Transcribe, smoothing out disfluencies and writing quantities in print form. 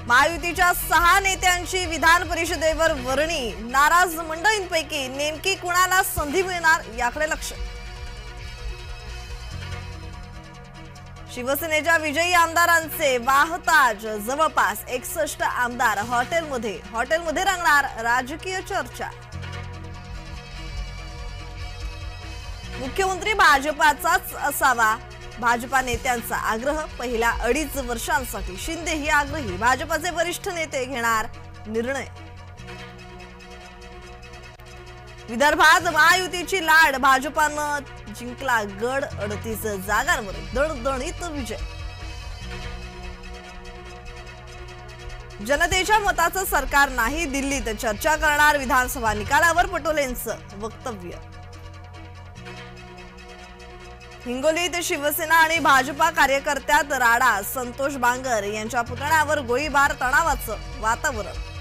महायुतीच्या 6 नेत्यांची विधान परिषदेवर वर्णी, नाराज मंडळींपैकी नेमकी कुणाला संधी मिळणार याकडे लक्ष। शिवसेनेच्या विजयी आमदारांचे वाहताज जवळपास 61 आमदार हॉटेलमध्ये रंगणार राजकीय चर्चा। मुख्यमंत्री भाजपाचाच असावा, भाजपा नेत्यांचा आग्रह। पहिल्या 2.5 वर्षांसाठी शिंदे ही आग्रही, भाजपाचे वरिष्ठ नेते घेणार निर्णय। विदर्भात महायुतीची लाड, भाजपानं जिंकला गड, 38 जागांवर दणदणीत विजय। जनतेच्या मताचं सरकार नाही, दिल्लीत चर्चा करणार, विधानसभा निकालावर पटोलेंचं वक्तव्य। हिंगोलीत शिवसेना आणि भाजपा कार्यकर्त्यात राडा, संतोष बांगर यांच्या पुतळ्यावर गोळीबार, तणावाचं वातावरण।